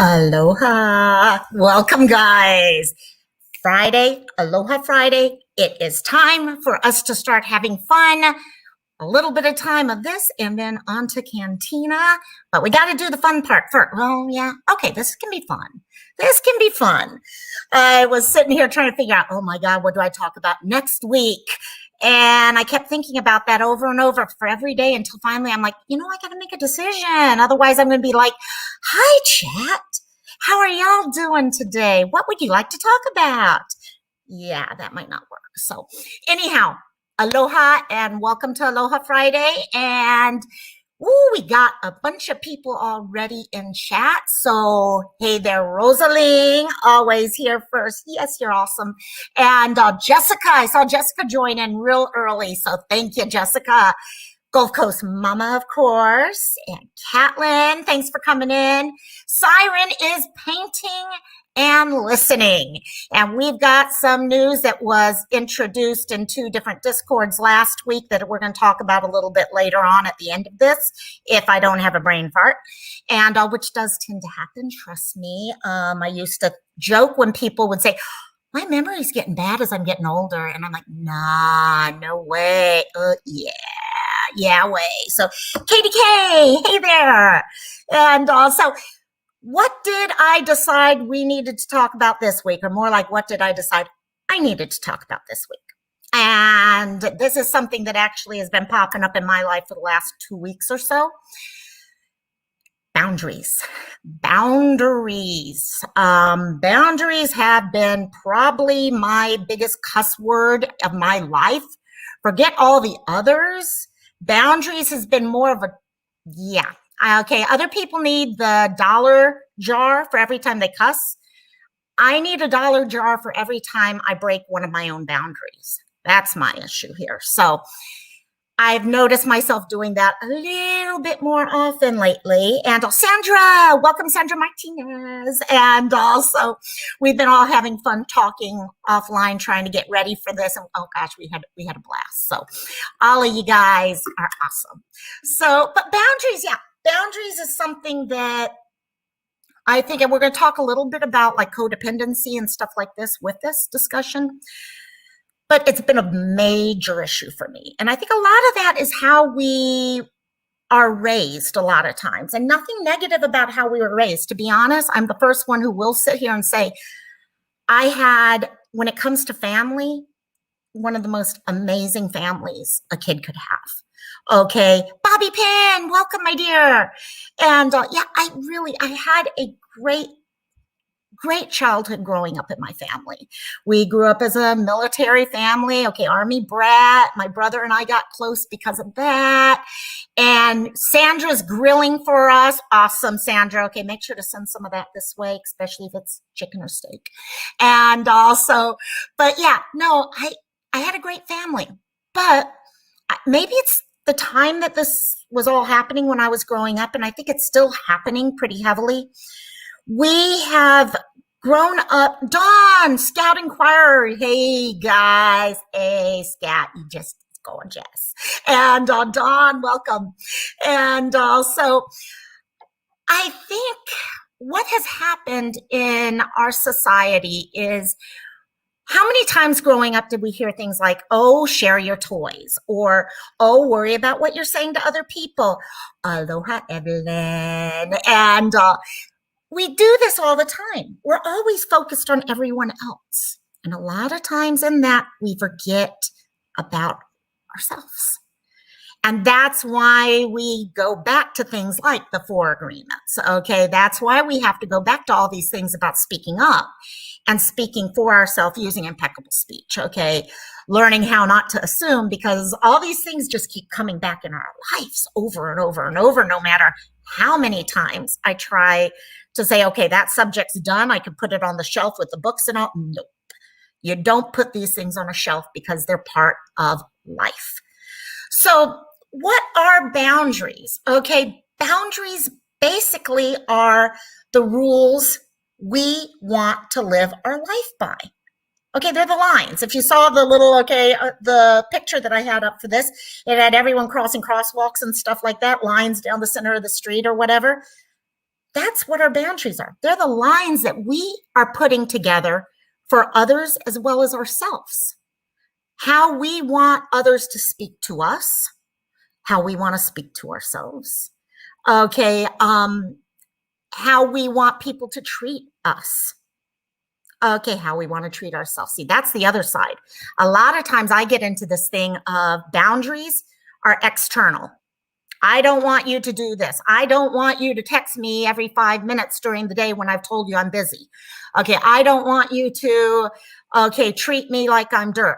Aloha. Welcome, guys. Friday, Aloha Friday. It is time for us to start having fun. A little bit of time of this and then on to Cantina. But we got to do the fun part first. Well, yeah. Okay, this can be fun. This can be fun. I was sitting here trying to figure out, oh my God, what do I talk about next week? And I kept thinking about that over and over for every day until finally I'm like, I got to make a decision. Otherwise, I'm going to be like, hi, chat. How are y'all doing today? What would you like to talk about? Yeah, that might not work. So anyhow, aloha and welcome to Aloha Friday. And we got a bunch of people already in chat. So hey there, Rosalie, always here first. Yes, you're awesome. And Jessica, I saw Jessica join in real early. So thank you, Jessica. Gulf Coast Mama, of course. And Catlin, thanks for coming in. Siren is painting and listening. And we've got some news that was introduced in 2 different Discords last week that we're going to talk about a little bit later on at the end of this, if I don't have a brain fart, and which does tend to happen, trust me. I used to joke when people would say, my memory's getting bad as I'm getting older. And I'm like, nah, no way. Yeah, way. So Katie K, hey there. And also, what did I decide we needed to talk about this week? Or more like, what did I decide I needed to talk about this week? And this is something that actually has been popping up in my life for the last 2 weeks or so. Boundaries. Boundaries have been probably my biggest cuss word of my life. Forget all the others. Boundaries has been more of a, yeah. Okay, other people need the dollar jar for every time they cuss. I need a dollar jar for every time I break one of my own boundaries. That's my issue here. So I've noticed myself doing that a little bit more often lately. And Sandra, welcome, Sandra Martinez. And also, we've been all having fun talking offline, trying to get ready for this. And oh gosh, we had a blast. So all of you guys are awesome. So, but boundaries, yeah. Boundaries is something that I think, and we're going to talk a little bit about like codependency and stuff like this with this discussion, but it's been a major issue for me. And I think a lot of that is how we are raised a lot of times, and nothing negative about how we were raised. To be honest, I'm the first one who will sit here and say, I had, when it comes to family, one of the most amazing families a kid could have. Okay, Bobby Pin, welcome, my dear. And yeah, I had a great childhood growing up in my family. We grew up as a military family, okay, Army brat. My brother and I got close because of that. And Sandra's grilling for us. Awesome, Sandra. Okay, make sure to send some of that this way, especially if it's chicken or steak. And also, but yeah, no, I had a great family. But maybe it's the time that this was all happening when I was growing up, and I think it's still happening pretty heavily. We have grown up. Dawn, Scout Inquirer. Hey, guys. Hey, Scout. You just gorgeous. And Dawn, welcome. And so I think what has happened in our society is, how many times growing up did we hear things like, oh, share your toys, or, oh, worry about what you're saying to other people. Aloha, Evelyn. And we do this all the time. We're always focused on everyone else. And a lot of times in that, we forget about ourselves. And that's why we go back to things like the 4 agreements. Okay, that's why we have to go back to all these things about speaking up and speaking for ourselves using impeccable speech. Okay, learning how not to assume, because all these things just keep coming back in our lives over and over and over, no matter how many times I try to say, okay, that subject's done. I can put it on the shelf with the books and all. Nope. You don't put these things on a shelf because they're part of life. So what are boundaries? Okay, boundaries basically are the rules we want to live our life by. Okay, they're the lines. If you saw the little, the picture that I had up for this, it had everyone crossing crosswalks and stuff like that, lines down the center of the street or whatever. That's what our boundaries are. They're the lines that we are putting together for others as well as ourselves. How we want others to speak to us, how we want to speak to ourselves. Okay, how we want people to treat us. Okay, how we want to treat ourselves. See, that's the other side. A lot of times I get into this thing of boundaries are external. I don't want you to do this. I don't want you to text me every 5 minutes during the day when I've told you I'm busy. Okay, I don't want you to, treat me like I'm dirt.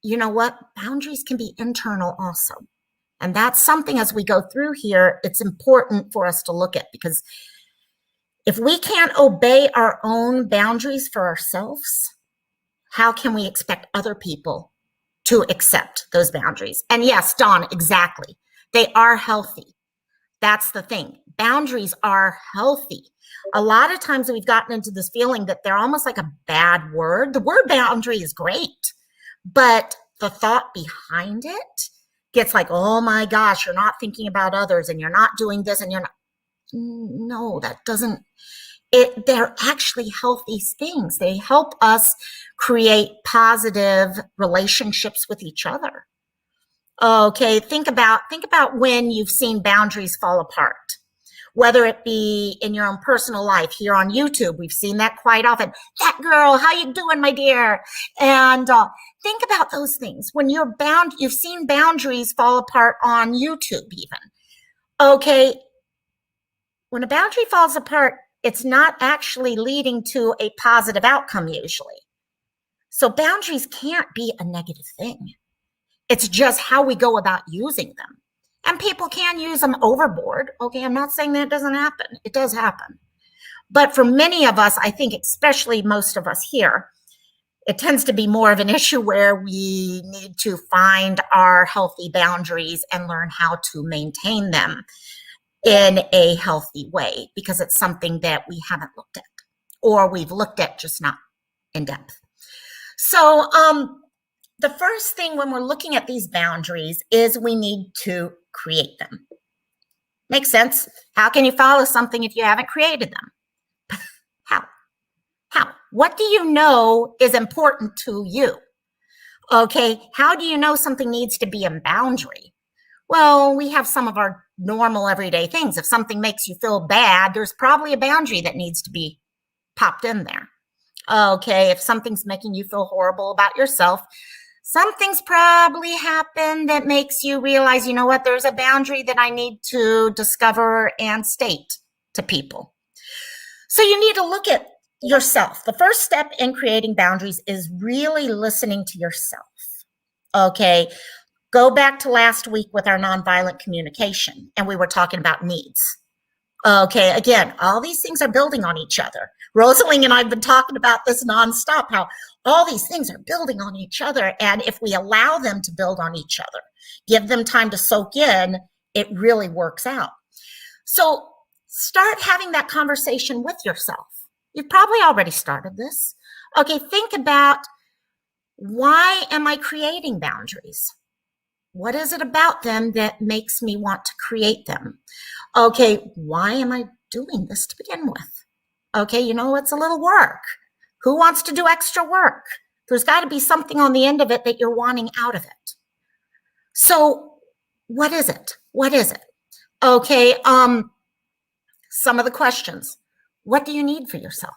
You know what? Boundaries can be internal also. And that's something as we go through here, it's important for us to look at, because if we can't obey our own boundaries for ourselves, how can we expect other people to accept those boundaries? And yes, Dawn, exactly. They are healthy. That's the thing. Boundaries are healthy. A lot of times we've gotten into this feeling that they're almost like a bad word. The word boundary is great, but the thought behind it gets like, oh my gosh, you're not thinking about others and you're not doing this and you're not. No, that doesn't. They're actually healthy things. They help us create positive relationships with each other. Okay, think about when you've seen boundaries fall apart, whether it be in your own personal life. Here on YouTube, we've seen that quite often. That girl, how you doing, my dear? And think about those things. When you've seen boundaries fall apart on YouTube even. Okay, when a boundary falls apart, it's not actually leading to a positive outcome usually. So boundaries can't be a negative thing. It's just how we go about using them. And people can use them overboard. Okay, I'm not saying that doesn't happen. It does happen. But for many of us, I think especially most of us here, it tends to be more of an issue where we need to find our healthy boundaries and learn how to maintain them in a healthy way, because it's something that we haven't looked at, or we've looked at just not in depth. So the first thing when we're looking at these boundaries is we need to create them. Makes sense? How can you follow something if you haven't created them? How? What do you know is important to you? Okay, how do you know something needs to be a boundary? Well, we have some of our normal everyday things. If something makes you feel bad, there's probably a boundary that needs to be popped in there. Okay, if something's making you feel horrible about yourself, something's probably happened that makes you realize, you know what, there's a boundary that I need to discover and state to people. So you need to look at yourself. The first step in creating boundaries is really listening to yourself. Okay, go back to last week with our nonviolent communication, and we were talking about needs. Okay, again, all these things are building on each other. Rosalie and I have been talking about this nonstop, how all these things are building on each other. And if we allow them to build on each other, give them time to soak in, it really works out. So start having that conversation with yourself. You've probably already started this. Okay, think about, why am I creating boundaries? What is it about them that makes me want to create them? Okay, why am I doing this to begin with? Okay, it's a little work. Who wants to do extra work? There's got to be something on the end of it that you're wanting out of it. So what is it? Okay, some of the questions. What do you need for yourself?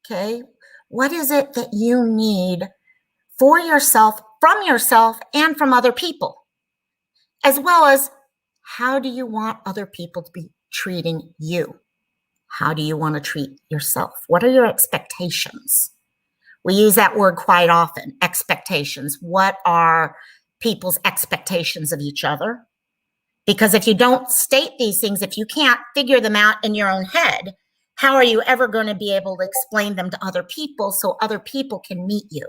Okay, what is it that you need for yourself, from yourself, and from other people? As well as, how do you want other people to be treating you? How do you want to treat yourself? What are your expectations? We use that word quite often, expectations. What are people's expectations of each other? Because if you don't state these things, if you can't figure them out in your own head, how are you ever going to be able to explain them to other people so other people can meet you?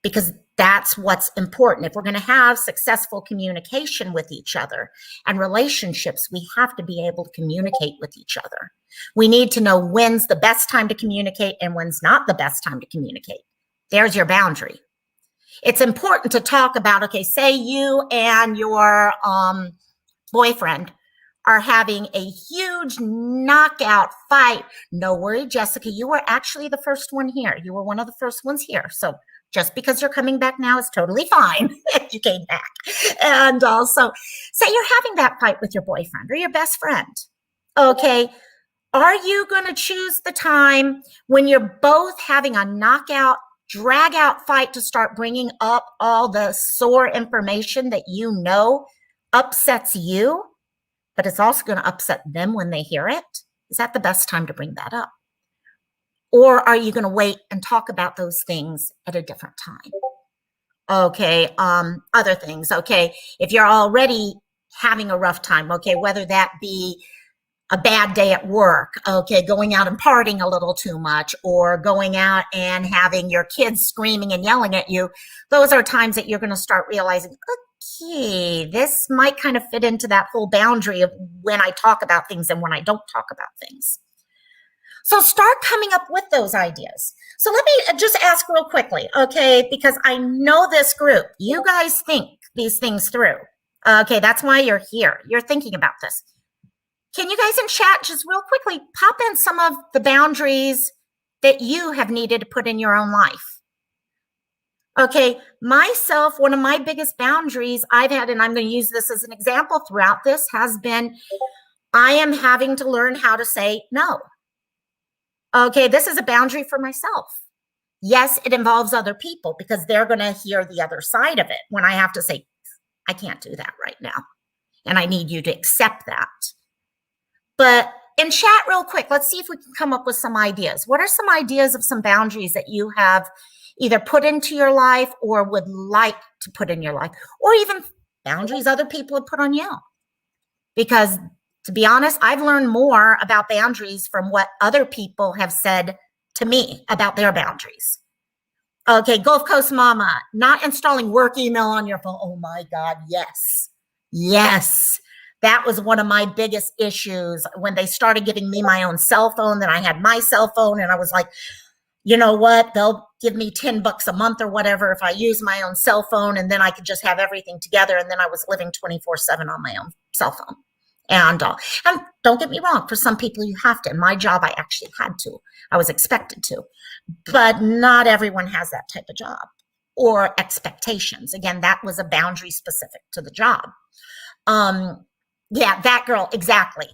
Because that's what's important. If we're going to have successful communication with each other and relationships, we have to be able to communicate with each other. We need to know when's the best time to communicate and when's not the best time to communicate. There's your boundary. It's important to talk about, okay, say you and your boyfriend are having a huge knockout fight. No worry, Jessica, you were actually the first one here. You were one of the first ones here. So just because you're coming back now is totally fine if you came back. And also, say you're having that fight with your boyfriend or your best friend. Okay. Are you going to choose the time when you're both having a knockout, drag out fight to start bringing up all the sore information that you know upsets you, but it's also going to upset them when they hear it? Is that the best time to bring that up? Or are you going to wait and talk about those things at a different time? Okay, other things. Okay, if you're already having a rough time, okay, whether that be a bad day at work, okay, going out and partying a little too much, or going out and having your kids screaming and yelling at you, those are times that you're going to start realizing, okay, this might kind of fit into that whole boundary of when I talk about things and when I don't talk about things. So start coming up with those ideas. So let me just ask real quickly, okay, because I know this group, you guys think these things through. Okay, that's why you're here. You're thinking about this. Can you guys in chat just real quickly pop in some of the boundaries that you have needed to put in your own life? Okay, myself, one of my biggest boundaries I've had, and I'm going to use this as an example throughout this, has been I am having to learn how to say no. Okay, this is a boundary for myself. Yes, it involves other people because they're going to hear the other side of it when I have to say, I can't do that right now. And I need you to accept that. But in chat real quick, let's see if we can come up with some ideas. What are some ideas of some boundaries that you have either put into your life or would like to put in your life, or even boundaries other people have put on you? Because to be honest, I've learned more about boundaries from what other people have said to me about their boundaries. Okay, Gulf Coast Mama, not installing work email on your phone. Oh my God, yes. Yes. That was one of my biggest issues when they started giving me my own cell phone. Then I had my cell phone and I was like, you know what? They'll give me $10 a month or whatever if I use my own cell phone, and then I could just have everything together. And then I was living 24/7 on my own cell phone. And don't get me wrong, for some people you have to. In my job, I actually had to. I was expected to. But not everyone has that type of job or expectations. Again, that was a boundary specific to the job. Yeah, that girl, exactly.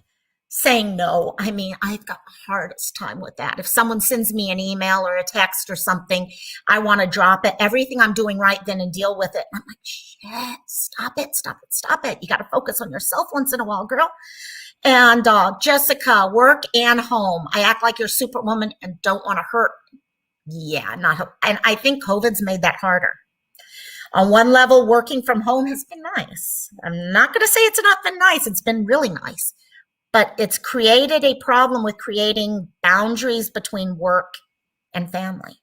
Saying no. I mean, I've got the hardest time with that. If someone sends me an email or a text or something, I want to drop it. Everything I'm doing right then and deal with it. I'm like, shit, stop it, stop it, stop it. You got to focus on yourself once in a while, girl. And Jessica, work and home. I act like you're Superwoman and don't want to hurt. Yeah, and I think COVID's made that harder. On one level, working from home has been nice. I'm not going to say it's not been nice. It's been really nice. But it's created a problem with creating boundaries between work and family.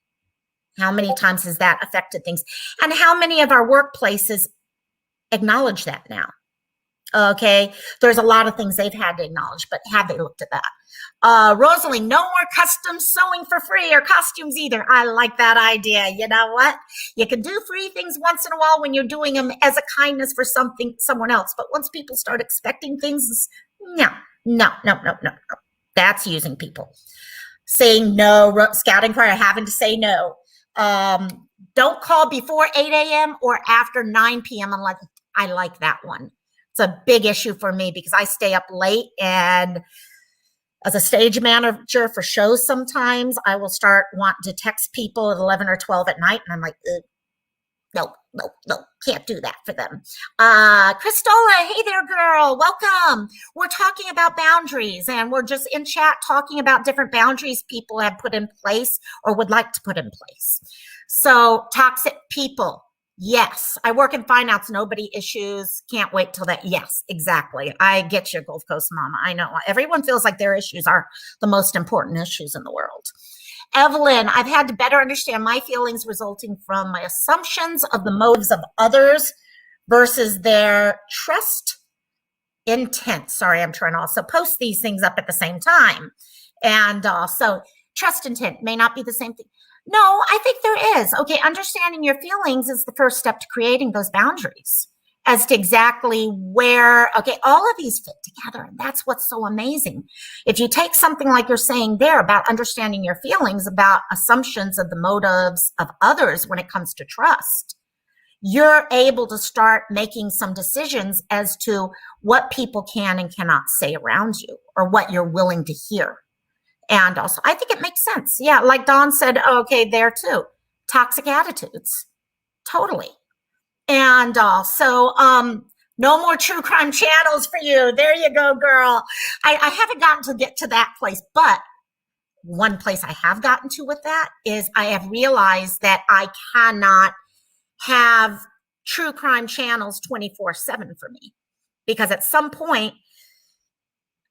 How many times has that affected things? And how many of our workplaces acknowledge that now? Okay, there's a lot of things they've had to acknowledge, but have they looked at that? Rosalie, no more custom sewing for free or costumes either. I like that idea. You know what? You can do free things once in a while when you're doing them as a kindness for someone else. But once people start expecting things, no. That's using people. Saying no, scouting for having to say no. Don't call before 8 a.m. or after 9 p.m. unless I like that one. It's a big issue for me because I stay up late, and as a stage manager for shows, sometimes I will start wanting to text people at 11 or 12 at night, and I'm like, no, can't do that for them. Christola, hey there, girl, welcome. We're talking about boundaries, and we're just in chat talking about different boundaries people have put in place or would like to put in place. So toxic people. Yes, I work in finance, nobody issues, can't wait till that. Yes, exactly. I get you, Gulf Coast Mama. I know everyone feels like their issues are the most important issues in the world. Evelyn, I've had to better understand my feelings resulting from my assumptions of the motives of others versus their trust intent. Sorry, I'm trying to also post these things up at the same time. And so trust intent may not be the same thing. No, I think there is. Okay, understanding your feelings is the first step to creating those boundaries. as to exactly where, okay, all of these fit together. And that's what's so amazing. If you take something like you're saying there about understanding your feelings, about assumptions of the motives of others when it comes to trust, you're able to start making some decisions as to what people can and cannot say around you or what you're willing to hear. And also, I think it makes sense. Yeah, like Dawn said, okay, there too. Toxic attitudes. Totally. And also, no more true crime channels for you. There you go, girl. I haven't gotten to get to that place, but one place I have gotten to with that is I have realized that I cannot have true crime channels 24/7 for me, because at some point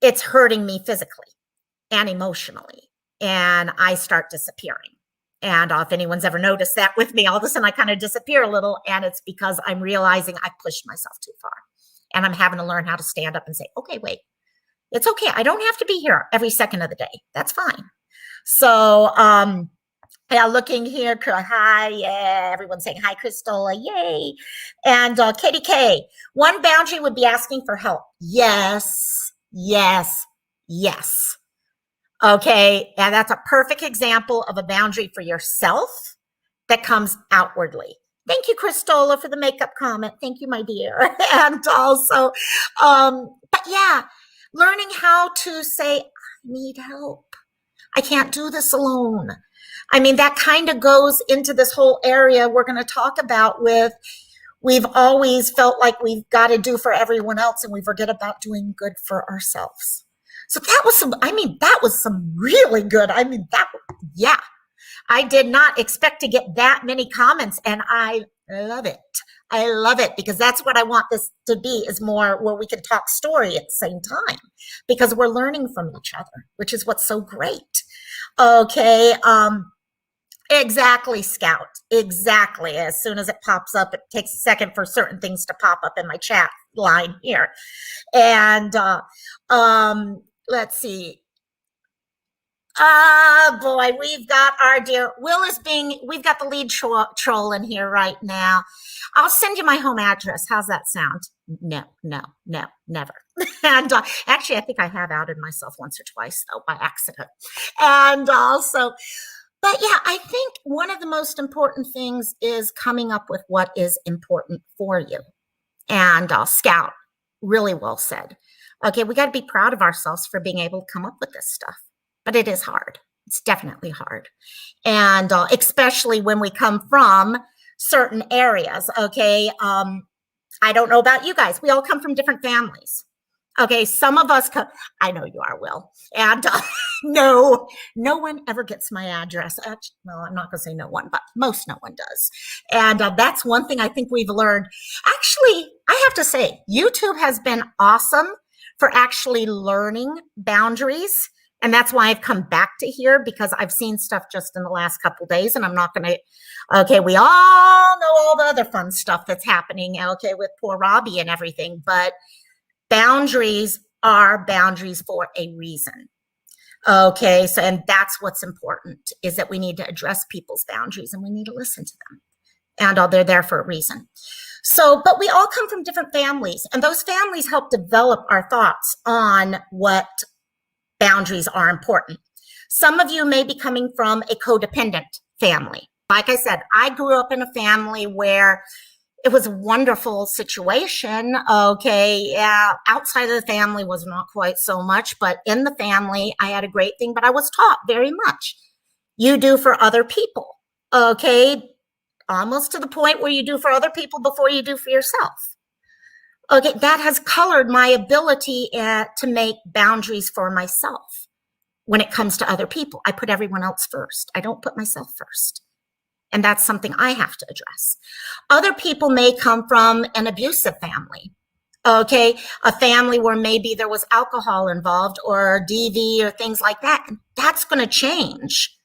it's hurting me physically and emotionally, and I start disappearing. And if anyone's ever noticed that with me, all of a sudden I kind of disappear a little, and it's because I'm realizing I pushed myself too far, and I'm having to learn how to stand up and say, okay, wait, it's okay. I don't have to be here every second of the day. That's fine. So, yeah, looking here, hi, yeah, everyone's saying hi, Cristola, yay. And Katie K, one boundary would be asking for help. Yes, yes, yes. Okay, and that's a perfect example of a boundary for yourself that comes outwardly. Thank you, Cristola, for the makeup comment. Thank you, my dear. And also, but yeah, learning how to say, I need help. I can't do this alone. I mean, that kind of goes into this whole area we're going to talk about with, we've always felt like we've got to do for everyone else and we forget about doing good for ourselves. So that was some really good. I mean, yeah, I did not expect to get that many comments, and I love it. I love it, because that's what I want this to be, is more where we can talk story at the same time, because we're learning from each other, which is what's so great. Okay. Exactly, Scout. Exactly. As soon as it pops up, it takes a second for certain things to pop up in my chat line here. And let's see. Boy, we've got our dear Will we've got the lead troll in here right now. I'll send you my home address. How's that sound? No, never. And actually, I think I have outed myself once or twice, though, by accident. And also, but yeah, I think one of the most important things is coming up with what is important for you. And Scout, really well said. Okay, we got to be proud of ourselves for being able to come up with this stuff. But it is hard. It's definitely hard. And especially when we come from certain areas. Okay, I don't know about you guys. We all come from different families. Okay, some of us come, I know you are, Will. And no one ever gets my address. Actually, well, I'm not going to say no one, but most no one does. And that's one thing I think we've learned. Actually, I have to say, YouTube has been awesome for actually learning boundaries. And that's why I've come back to here, because I've seen stuff just in the last couple of days, and I'm not going to, okay, we all know all the other fun stuff that's happening, okay, with poor Robbie and everything, but boundaries are boundaries for a reason. Okay, so, and that's what's important, is that we need to address people's boundaries and we need to listen to them. And they're there for a reason. So, but we all come from different families, and those families help develop our thoughts on what boundaries are important. Some of you may be coming from a codependent family. Like I said, I grew up in a family where it was a wonderful situation. Okay, yeah, outside of the family was not quite so much, but in the family, I had a great thing, but I was taught very much. You do for other people. Okay, almost to the point where you do for other people before you do for yourself. Okay, that has colored my ability to make boundaries for myself when it comes to other people. I put everyone else first. I don't put myself first. And that's something I have to address. Other people may come from an abusive family. Okay, a family where maybe there was alcohol involved or DV or things like that. And that's going to change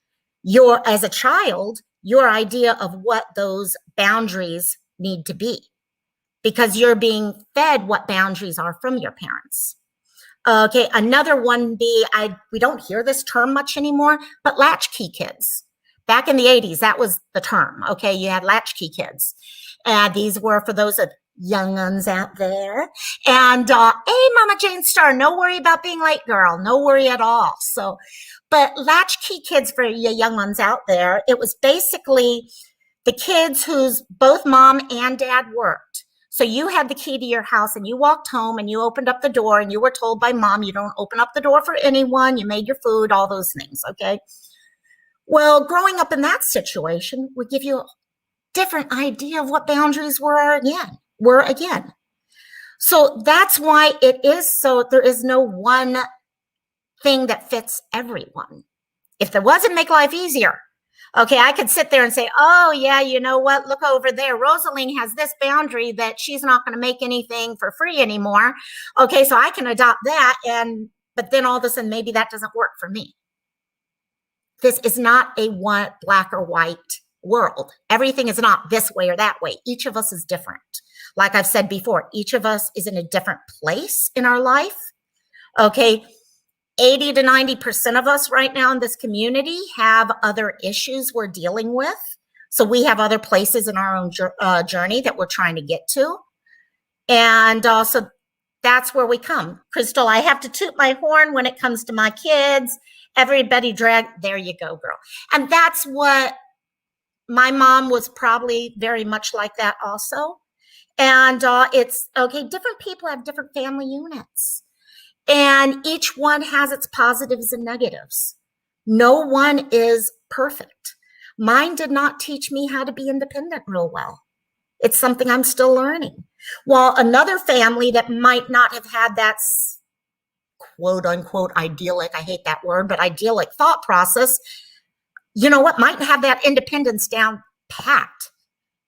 as a child, your idea of what those boundaries need to be, because you're being fed what boundaries are from your parents. Okay, another one we don't hear this term much anymore, but Latch Key Kids. Back in the 80s, that was the term. Okay, you had Latch Key Kids. And these were for those that young uns out there. And hey, Mama Jane Star, no worry about being late, girl. No worry at all. So, but Latch Key Kids for you young ones out there, it was basically the kids whose both mom and dad worked. So you had the key to your house and you walked home and you opened up the door and you were told by mom, you don't open up the door for anyone. You made your food, all those things. Okay. Well, growing up in that situation would give you a different idea of what boundaries were again. So that's why it is so there is no one thing that fits everyone. If there was, it'd make life easier. Okay, I could sit there and say, oh, yeah, you know what? Look over there. Rosaline has this boundary that she's not going to make anything for free anymore. Okay, so I can adopt that. But then all of a sudden, maybe that doesn't work for me. This is not a one black or white world. Everything is not this way or that way. Each of us is different. Like I've said before, each of us is in a different place in our life. Okay, 80 to 90% of us right now in this community have other issues we're dealing with. So we have other places in our own journey that we're trying to get to. And so that's where we come. Crystal, I have to toot my horn when it comes to my kids. Everybody there you go, girl. And that's what my mom was probably very much like that also. And it's okay, different people have different family units. And each one has its positives and negatives. No one is perfect. Mine did not teach me how to be independent real well. It's something I'm still learning. While another family that might not have had that quote unquote idyllic, I hate that word, but idyllic thought process, you know what, might have that independence down pat.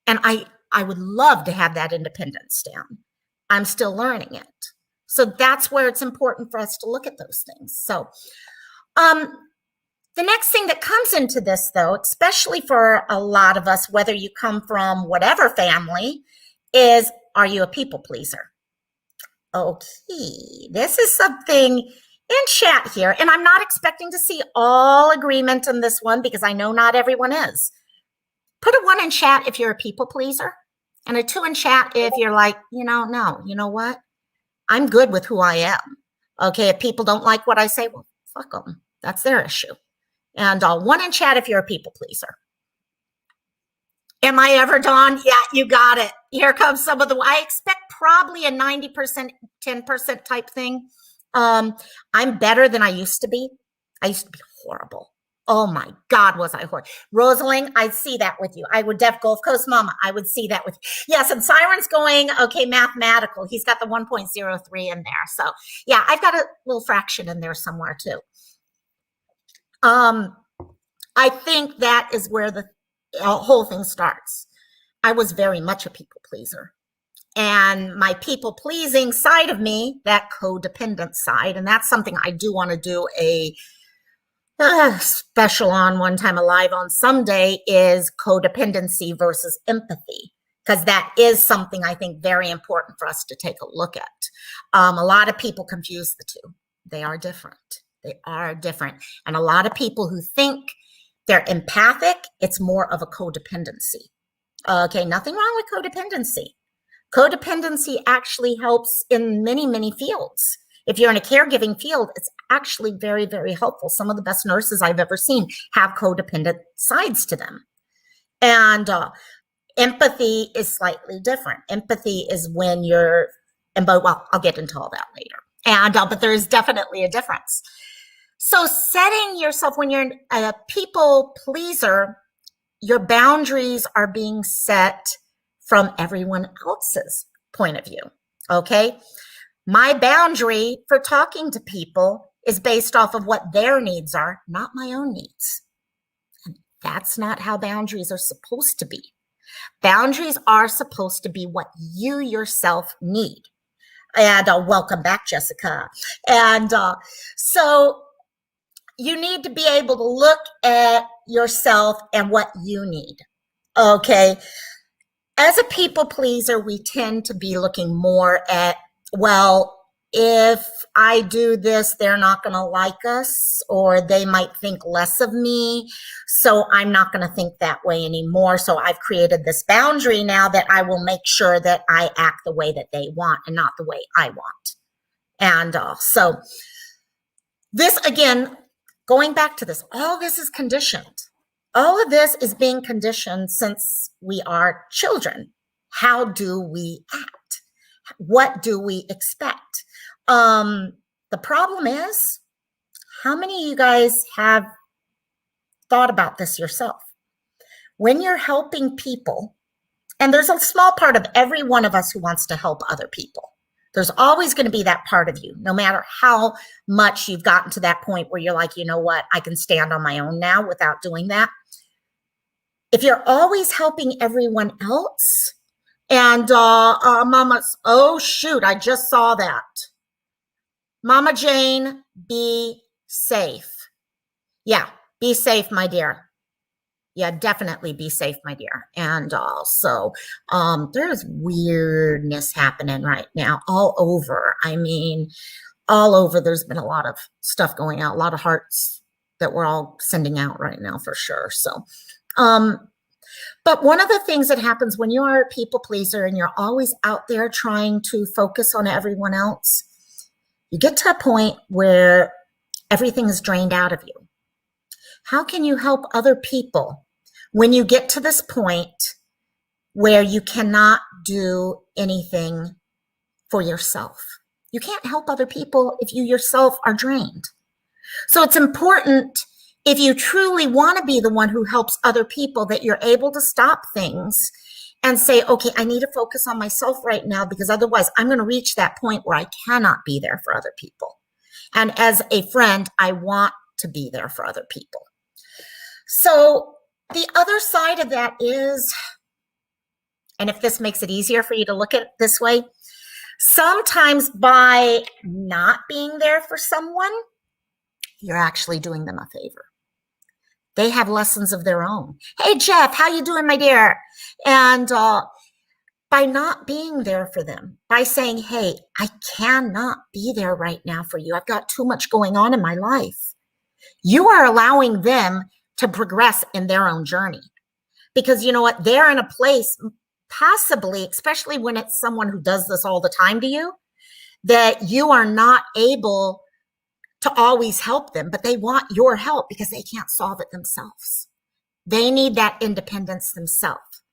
And I would love to have that independence down. I'm still learning it. So that's where it's important for us to look at those things. So the next thing that comes into this, though, especially for a lot of us, whether you come from whatever family, is, are you a people pleaser? Okay, this is something in chat here, and I'm not expecting to see all agreement on this one because I know not everyone is. Put a 1 in chat if you're a people pleaser, and a 2 in chat if you're like, no, you know what? I'm good with who I am. Okay, if people don't like what I say, well, fuck them. That's their issue. And 1 in chat if you're a people pleaser. Am I ever, Dawn? Yeah, you got it. Here comes some of I expect probably a 90%, 10% type thing. I'm better than I used to be. I used to be horrible. Oh my God, was I horrible. Rosalind, I see that with you. I would Gulf Coast Mama, I would see that with you. Yes, and Siren's going, okay, mathematical. He's got the 1.03 in there. So yeah, I've got a little fraction in there somewhere too. I think that is where the whole thing starts. I was very much a people pleaser. And my people pleasing side of me, that codependent side, and that's something I do want to do a special on one time alive on someday, is codependency versus empathy, because that is something I think very important for us to take a look at. A lot of people confuse the two. They are different. They are different. And a lot of people who think they're empathic, it's more of a codependency. Okay, nothing wrong with codependency. Codependency actually helps in many, many fields. If you're in a caregiving field, it's actually very, very helpful. Some of the best nurses I've ever seen have codependent sides to them. And empathy is slightly different. Empathy is when I'll get into all that later. And but there is definitely a difference. So setting yourself, when you're a people pleaser, your boundaries are being set from everyone else's point of view. Okay. My boundary for talking to people is based off of what their needs are, not my own needs. And that's not how boundaries are supposed to be. Boundaries are supposed to be what you yourself need. And welcome back, Jessica. And so you need to be able to look at yourself and what you need. Okay. As a people pleaser, we tend to be looking more at, well, if I do this, they're not going to like us, or they might think less of me. So I'm not going to think that way anymore. So I've created this boundary now that I will make sure that I act the way that they want and not the way I want. And so this, again, going back to this, all this is conditioned. All of this is being conditioned since we are children. How do we act? What do we expect? The problem is, how many of you guys have thought about this yourself? When you're helping people, and there's a small part of every one of us who wants to help other people. There's always going to be that part of you, no matter how much you've gotten to that point where you're like, you know what, I can stand on my own now without doing that. If you're always helping everyone else, and Mama's, oh shoot, I just saw that. Mama Jane, be safe. Yeah, be safe, my dear. Yeah, definitely be safe, my dear. And also, there's weirdness happening right now all over. I mean, all over. There's been a lot of stuff going out, a lot of hearts that we're all sending out right now for sure. So, but one of the things that happens when you are a people pleaser and you're always out there trying to focus on everyone else, you get to a point where everything is drained out of you. How can you help other people when you get to this point where you cannot do anything for yourself? You can't help other people if you yourself are drained. So it's important, if you truly want to be the one who helps other people, that you're able to stop things and say, okay, I need to focus on myself right now, because otherwise I'm going to reach that point where I cannot be there for other people. And as a friend, I want to be there for other people. So the other side of that is, and if this makes it easier for you to look at it this way, sometimes by not being there for someone, you're actually doing them a favor. They have lessons of their own. Hey, Jeff, how you doing, my dear? And by not being there for them, by saying, hey, I cannot be there right now for you. I've got too much going on in my life. You are allowing them to progress in their own journey. Because you know what? They're in a place, possibly, especially when it's someone who does this all the time to you, that you are not able to always help them, but they want your help because they can't solve it themselves. They need that independence themselves.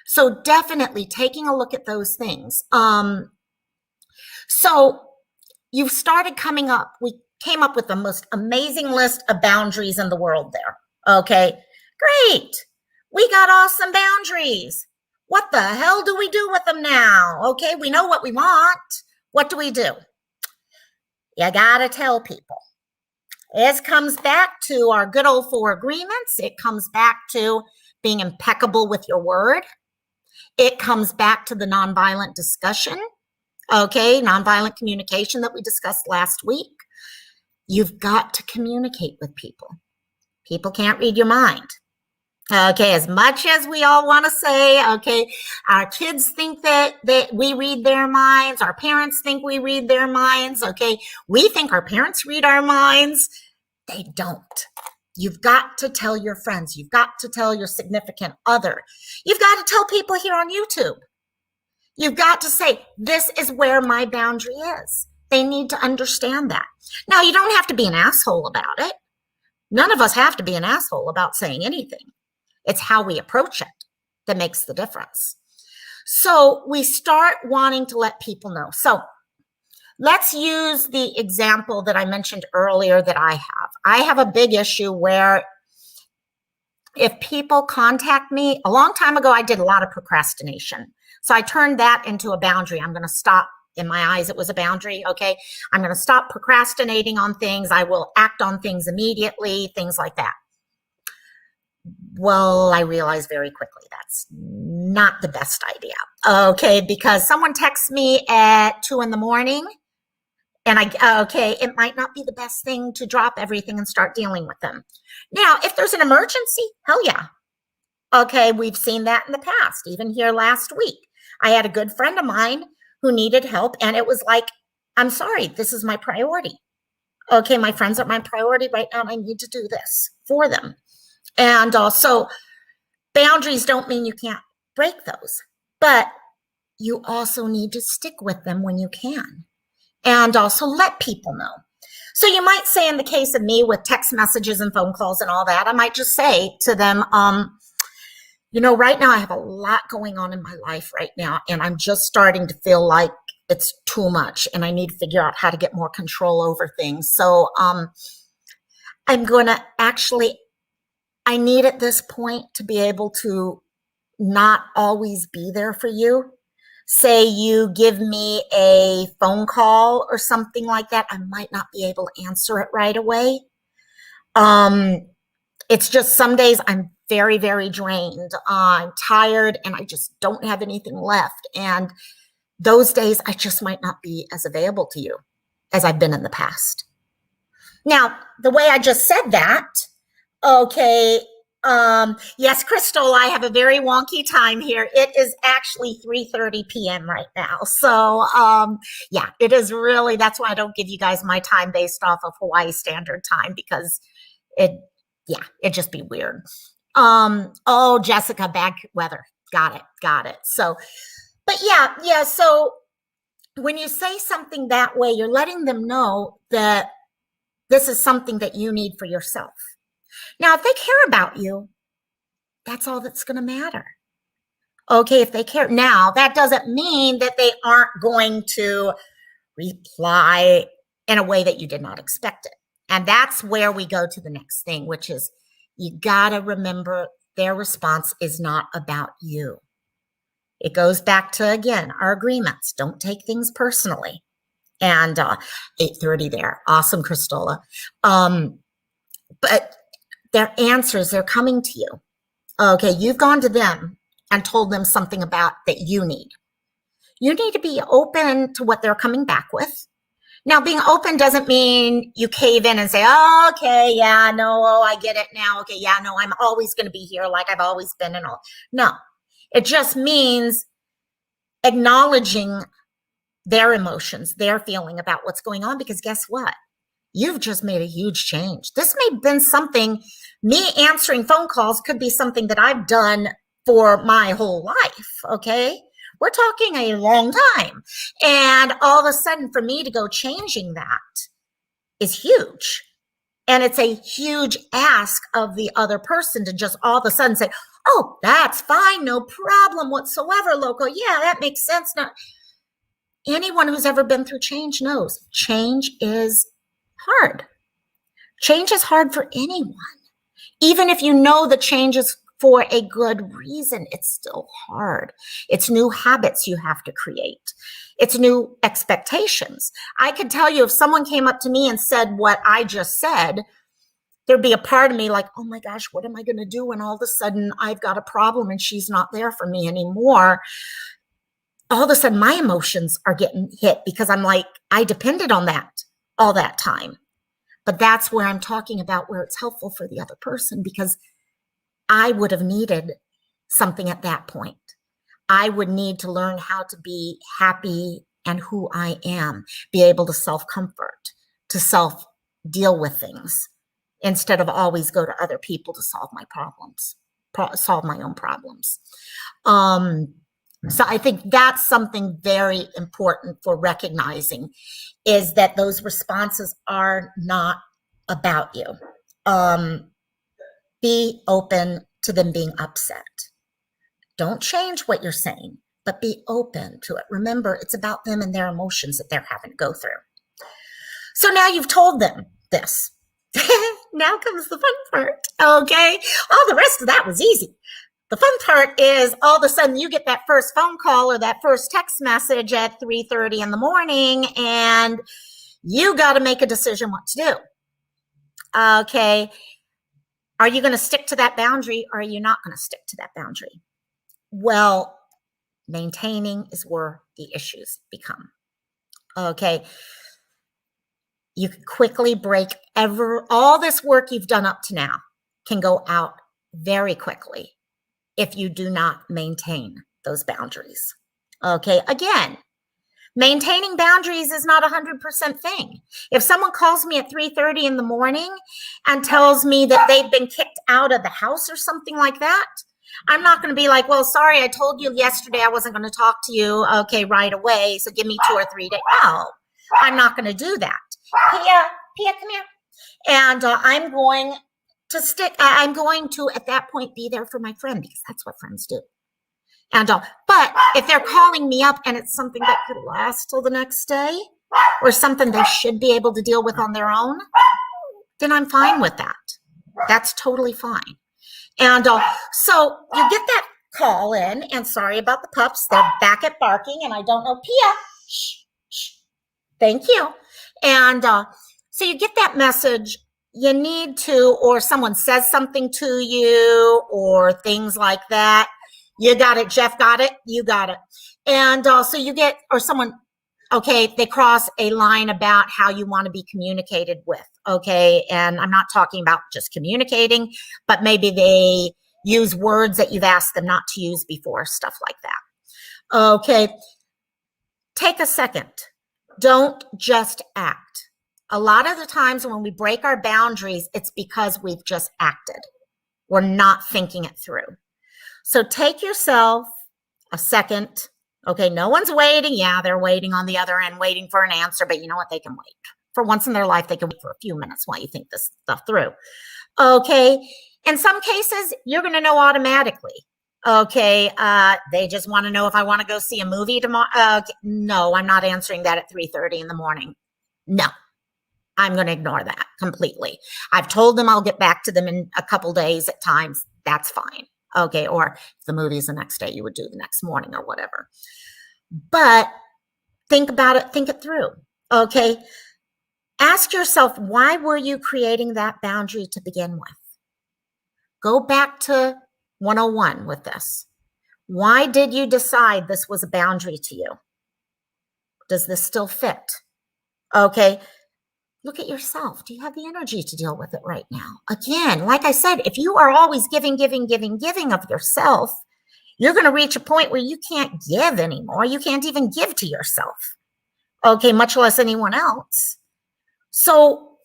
So definitely taking a look at those things. So you've started coming up, we came up with the most amazing list of boundaries in the world there. Okay, great. We got awesome boundaries. What the hell do we do with them now? Okay, we know what we want. What do? You got to tell people. This comes back to our good old 4 agreements. It comes back to being impeccable with your word. It comes back to the nonviolent discussion, okay, nonviolent communication that we discussed last week. You've got to communicate with people. People can't read your mind. Okay, as much as we all want to say, okay, our kids think that we read their minds, our parents think we read their minds, okay, we think our parents read our minds. They don't. You've got to tell your friends. You've got to tell your significant other. You've got to tell people here on YouTube. You've got to say, this is where my boundary is. They need to understand that. Now, you don't have to be an asshole about it. None of us have to be an asshole about saying anything. It's how we approach it that makes the difference. So we start wanting to let people know. So let's use the example that I mentioned earlier that I have. I have a big issue where if people contact me, a long time ago, I did a lot of procrastination. So I turned that into a boundary. I'm going to stop. In my eyes, it was a boundary. Okay, I'm going to stop procrastinating on things. I will act on things immediately, things like that. Well, I realized very quickly that's not the best idea. Okay, because someone texts me at 2 in the morning and it might not be the best thing to drop everything and start dealing with them. Now, if there's an emergency, hell yeah. Okay, we've seen that in the past, even here last week. I had a good friend of mine who needed help, and it was like I'm sorry, this is my priority. Okay, my friends are my priority right now, and I need to do this for them. And also, boundaries don't mean you can't break those, but you also need to stick with them when you can, and also let people know. So you might say, in the case of me with text messages and phone calls and all that, I might just say to them, right now I have a lot going on in my life right now, and I'm just starting to feel like it's too much, and I need to figure out how to get more control over things. So I'm going to I need at this point to be able to not always be there for you. Say you give me a phone call or something like that, I might not be able to answer it right away. It's just some days I'm very, very drained. I'm tired and I just don't have anything left. And those days I just might not be as available to you as I've been in the past. Now, the way I just said that, okay, yes, Crystal, I have a very wonky time here. It is actually 3:30 p.m. right now. So, yeah, it is really, that's why I don't give you guys my time based off of Hawaii Standard Time, because it'd just be weird. Oh, Jessica, bad weather. Got it. So, but yeah. So when you say something that way, you're letting them know that this is something that you need for yourself. Now, if they care about you, that's all that's going to matter. Okay, if they care. Now, that doesn't mean that they aren't going to reply in a way that you did not expect it. And that's where we go to the next thing, which is you got to remember their response is not about you. It goes back to, again, our agreements. Don't take things personally. And 8:30 there. Awesome, Christola. But their answers, they're coming to you. Okay, you've gone to them and told them something about that you need. You need to be open to what they're coming back with. Now, being open doesn't mean you cave in and say, oh, okay, yeah, no, I get it now. Okay, yeah, no, I'm always going to be here like I've always been and all. No, it just means acknowledging their emotions, their feeling about what's going on, because guess what? You've just made a huge change. This may have been something, me answering phone calls could be something that I've done for my whole life, okay? We're talking a long time. And all of a sudden, for me to go changing that is huge. And it's a huge ask of the other person to just all of a sudden say, oh, that's fine, no problem whatsoever, Loco. Yeah, that makes sense. Now, anyone who's ever been through change knows change is hard. Change is hard for anyone. Even if you know the change is for a good reason, it's still hard. It's new habits you have to create. It's new expectations. I could tell you, if someone came up to me and said what I just said, there'd be a part of me like, oh my gosh, what am I going to do when all of a sudden I've got a problem and she's not there for me anymore? All of a sudden my emotions are getting hit because I'm like, I depended on that all that time. But that's where I'm talking about where it's helpful for the other person, because I would have needed something at that point. I would need to learn how to be happy and who I am, be able to self-comfort, to self-deal with things, instead of always go to other people to solve my problems, solve my own problems. So I think that's something very important for recognizing, is that those responses are not about you. Be open to them being upset. Don't change what you're saying, but be open to it. Remember, it's about them and their emotions that they're having to go through. So now you've told them this. Now comes the fun part, okay? All the rest of that was easy. The fun part is all of a sudden you get that first phone call or that first text message at 3:30 in the morning, and you got to make a decision what to do. Okay. Are you going to stick to that boundary, or are you not going to stick to that boundary? Well, maintaining is where the issues become. Okay. You can quickly break all this work you've done up to now can go out very quickly if you do not maintain those boundaries. Okay. Again, Maintaining boundaries is not a 100% thing. If someone calls me at 3:30 in the morning and tells me that they've been kicked out of the house or something like that, I'm not going to be like, well, sorry, I told you yesterday I wasn't going to talk to you, okay, right away, so give me 2 or 3 days. No, I'm not going to do that. Pia, come here. And I'm going to, at that point, be there for my friend, because that's what friends do. And but if they're calling me up and it's something that could last till the next day, or something they should be able to deal with on their own, then I'm fine with that. That's totally fine. And so you get that call in, and sorry about the pups, they're back at barking, and I don't know, Pia, shh, shh, thank you. And so you get that message, you need to, or someone says something to you, or things like that. You got it, Jeff got it, you got it. And so you get, or someone, okay, they cross a line about how you want to be communicated with, okay? And I'm not talking about just communicating, but maybe they use words that you've asked them not to use before, stuff like that. Okay, take a second. Don't just act. A lot of the times when we break our boundaries, it's because we've just acted. We're not thinking it through. So take yourself a second. Okay, no one's waiting. Yeah, they're waiting on the other end, waiting for an answer, but you know what? They can wait. For once in their life, they can wait for a few minutes while you think this stuff through. Okay, in some cases, you're going to know automatically. Okay, they just want to know if I want to go see a movie tomorrow. No, I'm not answering that at 3:30 in the morning. No, I'm going to ignore that completely. I've told them I'll get back to them in a couple days at times. That's fine. Okay, or if the movie's the next day, you would do the next morning or whatever. But think about it, think it through. Okay, ask yourself, why were you creating that boundary to begin with? Go back to 101 with this. Why did you decide this was a boundary to you? Does this still fit? Okay, look at yourself. Do you have the energy to deal with it right now? Again, like I said, if you are always giving of yourself, you're going to reach a point where you can't give anymore. You can't even give to yourself. Okay, much less anyone else. So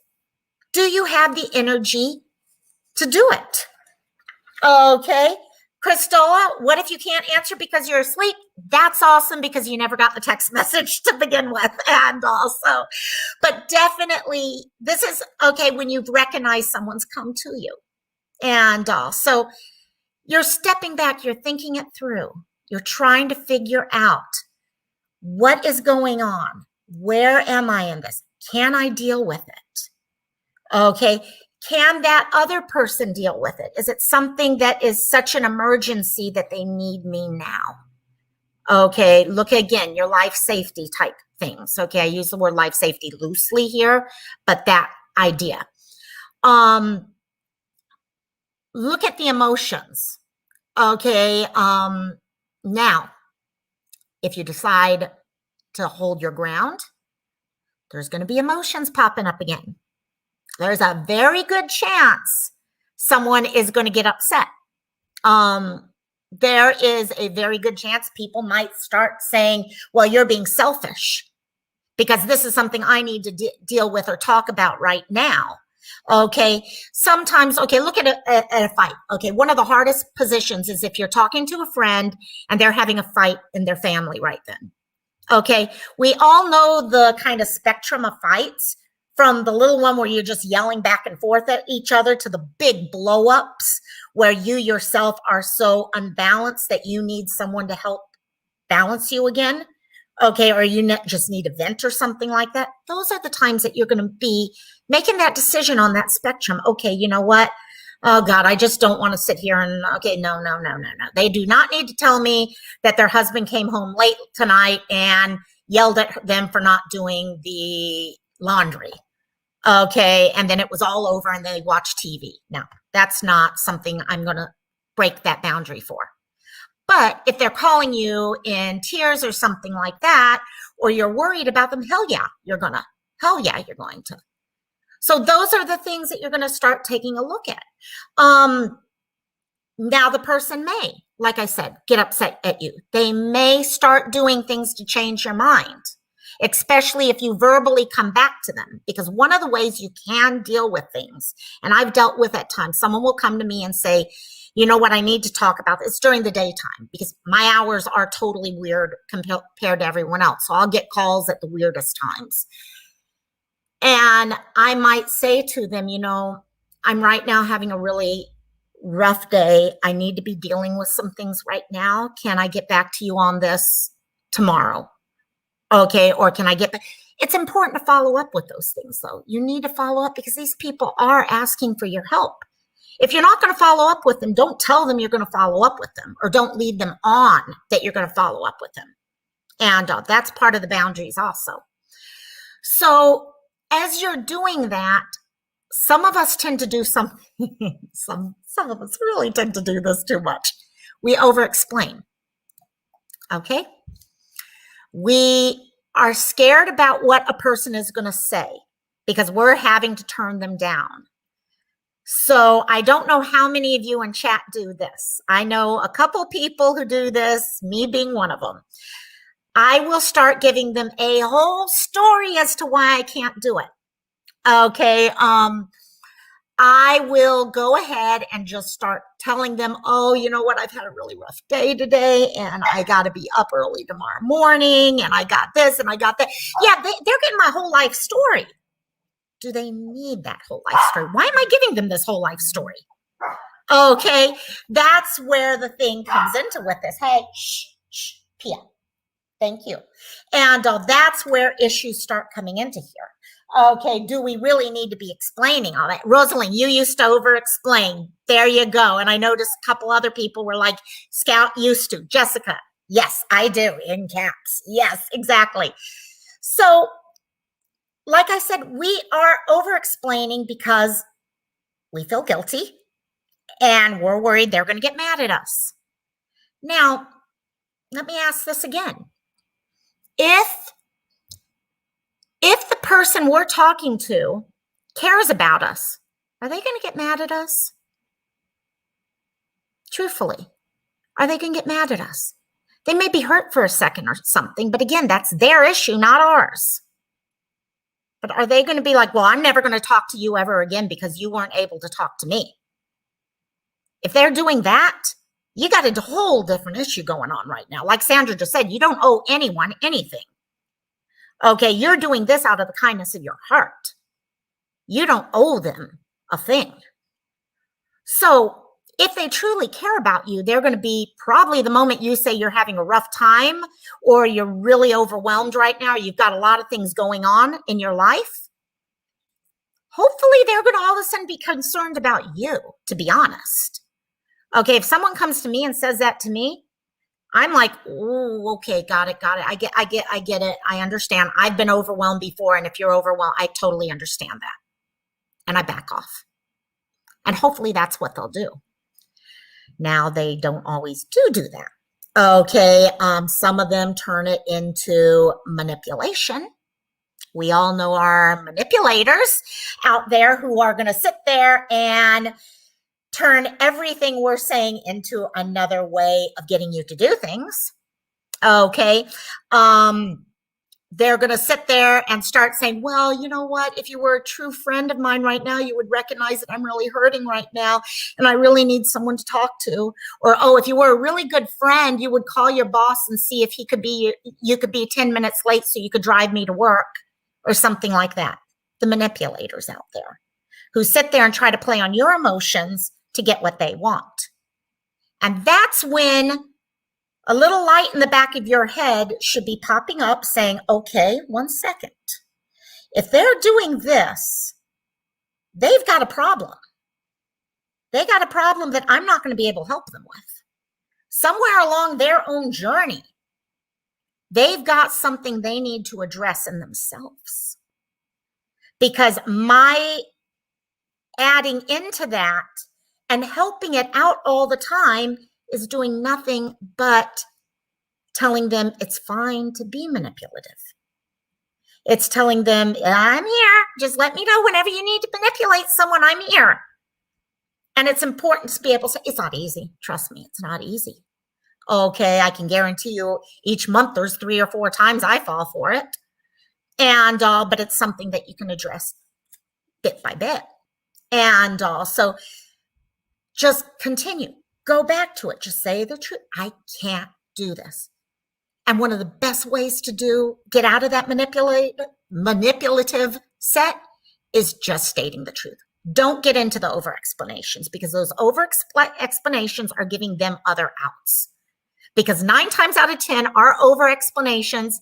do you have the energy to do it? Okay, Christola, what if you can't answer because you're asleep? That's awesome, because you never got the text message to begin with. And also, but definitely this is okay when you've recognized someone's come to you. And so you're stepping back, you're thinking it through. You're trying to figure out what is going on. Where am I in this? Can I deal with it? Okay. Can that other person deal with it? Is it something that is such an emergency that they need me now? Okay, look again, your life safety type things. Okay, I use the word life safety loosely here, but that idea. Look at the emotions. Okay, now, if you decide to hold your ground, there's going to be emotions popping up again. There's a very good chance someone is going to get upset. There is a very good chance people might start saying, well, you're being selfish because this is something I need to deal with or talk about right now. Okay, sometimes, okay, look at a fight. Okay, one of the hardest positions is if you're talking to a friend and they're having a fight in their family right then. Okay, we all know the kind of spectrum of fights, from the little one where you're just yelling back and forth at each other to the big blow-ups where you yourself are so unbalanced that you need someone to help balance you again. Okay, or you just need a vent or something like that. Those are the times that you're going to be making that decision on that spectrum. Okay, you know what? Oh God, I just don't want to sit here and, okay, no. They do not need to tell me that their husband came home late tonight and yelled at them for not doing the laundry. Okay, and then it was all over and they watched TV. Now, that's not something I'm going to break that boundary for. But if they're calling you in tears or something like that, or you're worried about them, hell yeah, you're going to. So those are the things that you're going to start taking a look at. Now the person may, like I said, get upset at you. They may start doing things to change your mind. especially if you verbally come back to them. Because one of the ways you can deal with things, and I've dealt with at times, someone will come to me and say, you know what, I need to talk about this during the daytime because my hours are totally weird compared to everyone else. So I'll get calls at the weirdest times. And I might say to them, you know, I'm right now having a really rough day. I need to be dealing with some things right now. Can I get back to you on this tomorrow? Okay. Or can I get back? It's important to follow up with those things, though. You need to follow up because these people are asking for your help. If you're not going to follow up with them, don't tell them you're going to follow up with them, or don't lead them on that you're going to follow up with them. And that's part of the boundaries also. So as you're doing that, some of us tend to do something, some of us really tend to do this too much. We over-explain. Okay? We are scared about what a person is going to say because we're having to turn them down. So I don't know how many of you in chat do this. I know a couple people who do this, me being one of them. I will start giving them a whole story as to why I can't do it. Okay. I will go ahead and just start telling them, oh, you know what? I've had a really rough day today and I got to be up early tomorrow morning and I got this and I got that. Yeah, they're getting my whole life story. Do they need that whole life story? Why am I giving them this whole life story? Okay, that's where the thing comes into with this. Hey, shh, Pia. Thank you. And that's where issues start coming into here. Okay, do we really need to be explaining all that? Rosalind, you used to over-explain. There you go. And I noticed a couple other people were like, Scout used to. Jessica, yes, I do, in caps. Yes, exactly. So, like I said, we are over-explaining because we feel guilty and we're worried they're going to get mad at us. Now, let me ask this again. If the person we're talking to cares about us, are they going to get mad at us? Truthfully, are they going to get mad at us? They may be hurt for a second or something, but again, that's their issue, not ours. But are they going to be like, well, I'm never going to talk to you ever again because you weren't able to talk to me? If they're doing that, you got a whole different issue going on right now. Like Sandra just said, you don't owe anyone anything. Okay, you're doing this out of the kindness of your heart. You don't owe them a thing. So if they truly care about you, they're going to be probably the moment you say you're having a rough time or you're really overwhelmed right now, you've got a lot of things going on in your life. Hopefully they're going to all of a sudden be concerned about you, to be honest. Okay, if someone comes to me and says that to me, I'm like, oh, okay, got it. I get it. I understand. I've been overwhelmed before. And if you're overwhelmed, I totally understand that. And I back off. And hopefully that's what they'll do. Now, they don't always do that. Okay, some of them turn it into manipulation. We all know our manipulators out there who are going to sit there and turn everything we're saying into another way of getting you to do things. Okay. They're going to sit there and start saying, well, you know what? If you were a true friend of mine right now, you would recognize that I'm really hurting right now and I really need someone to talk to. Or, oh, if you were a really good friend, you would call your boss and see if you could be 10 minutes late so you could drive me to work or something like that. The manipulators out there who sit there and try to play on your emotions to get what they want. And that's when a little light in the back of your head should be popping up saying, okay, 1 second. If they're doing this, they've got a problem. They got a problem that I'm not going to be able to help them with. Somewhere along their own journey, they've got something they need to address in themselves. Because my adding into that and helping it out all the time is doing nothing but telling them it's fine to be manipulative. It's telling them, I'm here. Just let me know whenever you need to manipulate someone, I'm here. And it's important to be able to say, it's not easy. Trust me, it's not easy. Okay, I can guarantee you each month there's 3 or 4 times I fall for it. And but it's something that you can address bit by bit. And so just continue. Go back to it. Just say the truth. I can't do this. And one of the best ways to get out of that manipulative set is just stating the truth. Don't get into the over explanations, because those over explanations are giving them other outs. Because 9 times out of 10, our over explanations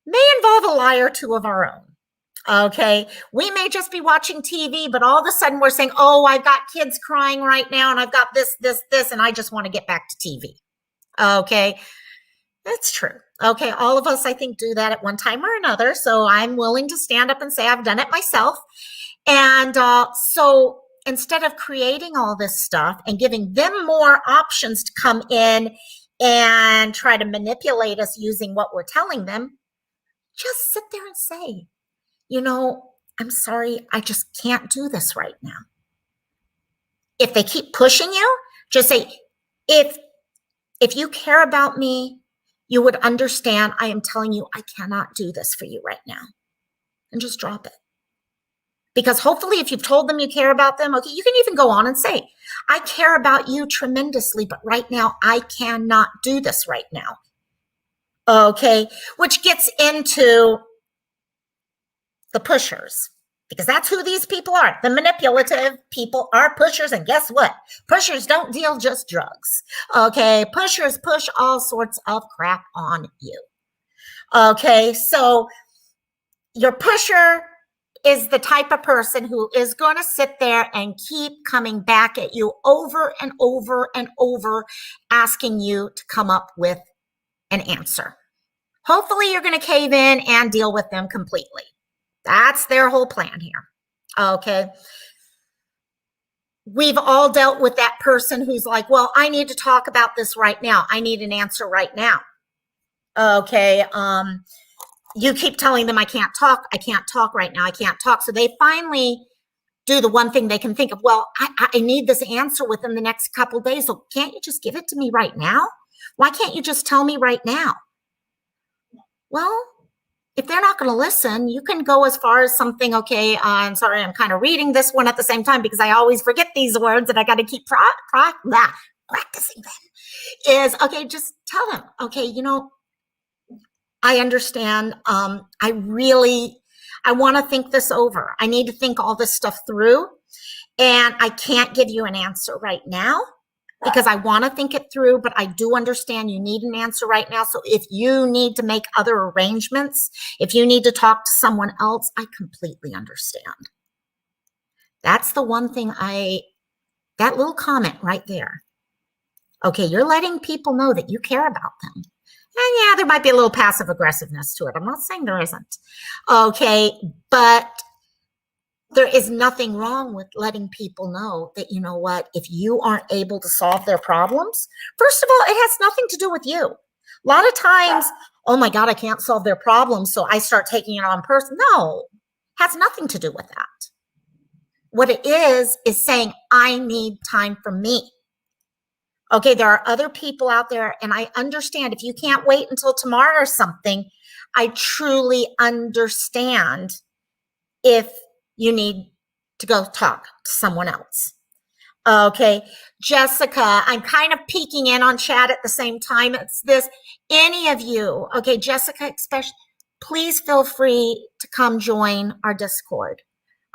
may involve a lie or two of our own. Okay, we may just be watching TV, but all of a sudden we're saying, oh, I've got kids crying right now, and I've got this, and I just want to get back to TV. Okay, that's true. Okay, all of us, I think, do that at one time or another. So I'm willing to stand up and say I've done it myself. And so instead of creating all this stuff and giving them more options to come in and try to manipulate us using what we're telling them, just sit there and say, you know, I'm sorry, I just can't do this right now. If they keep pushing you, just say, if you care about me, you would understand I am telling you I cannot do this for you right now. And just drop it. Because hopefully if you've told them you care about them, okay, you can even go on and say, I care about you tremendously, but right now I cannot do this right now. Okay, which gets into the pushers, because that's who these people are. The manipulative people are pushers, and guess what? Pushers don't deal just drugs. Okay, pushers push all sorts of crap on you. Okay, so your pusher is the type of person who is going to sit there and keep coming back at you over and over and over, asking you to come up with an answer. Hopefully you're going to cave in and deal with them completely. That's their whole plan here. Okay. We've all dealt with that person who's like, well, I need to talk about this right now. I need an answer right now. Okay. You keep telling them I can't talk right now. I can't talk. So they finally do the one thing they can think of. Well, I need this answer within the next couple of days. So can't you just give it to me right now? Why can't you just tell me right now? Well, if they're not going to listen, you can go as far as something, okay, I'm sorry, I'm kind of reading this one at the same time because I always forget these words and I got to keep practicing them, is, okay, just tell them, okay, you know, I understand. I want to think this over. I need to think all this stuff through, and I can't give you an answer right now because I want to think it through, but I do understand you need an answer right now. So if you need to make other arrangements, if you need to talk to someone else, I completely understand. That's the one thing that little comment right there. Okay, you're letting people know that you care about them. And yeah, there might be a little passive aggressiveness to it. I'm not saying there isn't. Okay, but there is nothing wrong with letting people know that, you know what, if you aren't able to solve their problems, first of all, it has nothing to do with you. A lot of times, oh my God, I can't solve their problems, so I start taking it on personal. No, has nothing to do with that. What it is saying, I need time for me. Okay, there are other people out there, and I understand if you can't wait until tomorrow or something, I truly understand if you need to go talk to someone else. Okay, Jessica, I'm kind of peeking in on chat at the same time. It's this, any of you, okay, Jessica especially, please feel free to come join our Discord.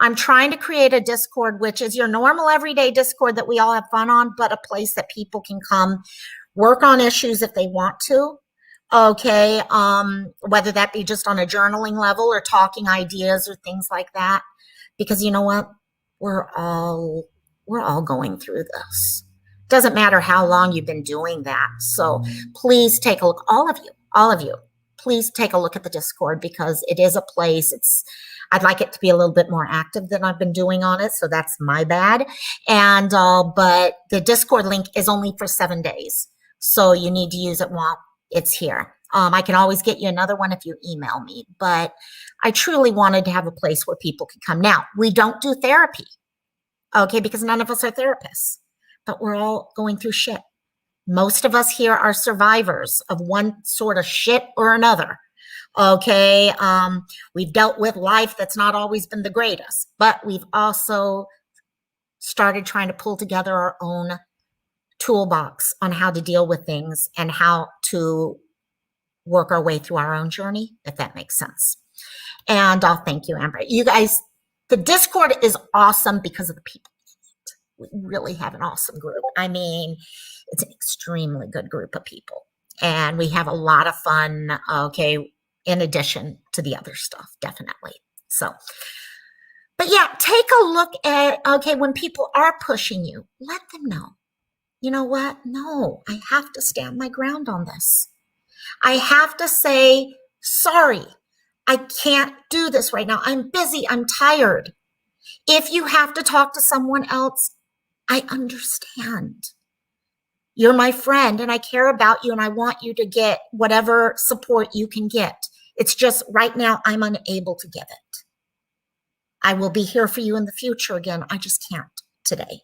I'm trying to create a Discord, which is your normal everyday Discord that we all have fun on, but a place that people can come work on issues if they want to. Okay, whether that be just on a journaling level or talking ideas or things like that. Because you know what? We're all going through this. Doesn't matter how long you've been doing that. So please take a look, all of you, please take a look at the Discord, because it is a place. I'd like it to be a little bit more active than I've been doing on it, so that's my bad. And but the Discord link is only for 7 days, so you need to use it while it's here. I can always get you another one if you email me, but I truly wanted to have a place where people could come. Now, we don't do therapy, okay, because none of us are therapists, but we're all going through shit. Most of us here are survivors of one sort of shit or another. Okay. We've dealt with life that's not always been the greatest, but we've also started trying to pull together our own toolbox on how to deal with things and how to work our way through our own journey, if that makes sense. And thank you, Amber. You guys, the Discord is awesome because of the people. We really have an awesome group. I mean, it's an extremely good group of people. And we have a lot of fun, okay, in addition to the other stuff, definitely. So, but yeah, take a look at, okay, when people are pushing you, let them know. You know what? No, I have to stand my ground on this. I have to say, sorry, I can't do this right now. I'm busy. I'm tired. If you have to talk to someone else, I understand. You're my friend and I care about you and I want you to get whatever support you can get. It's just right now I'm unable to give it. I will be here for you in the future again. I just can't today.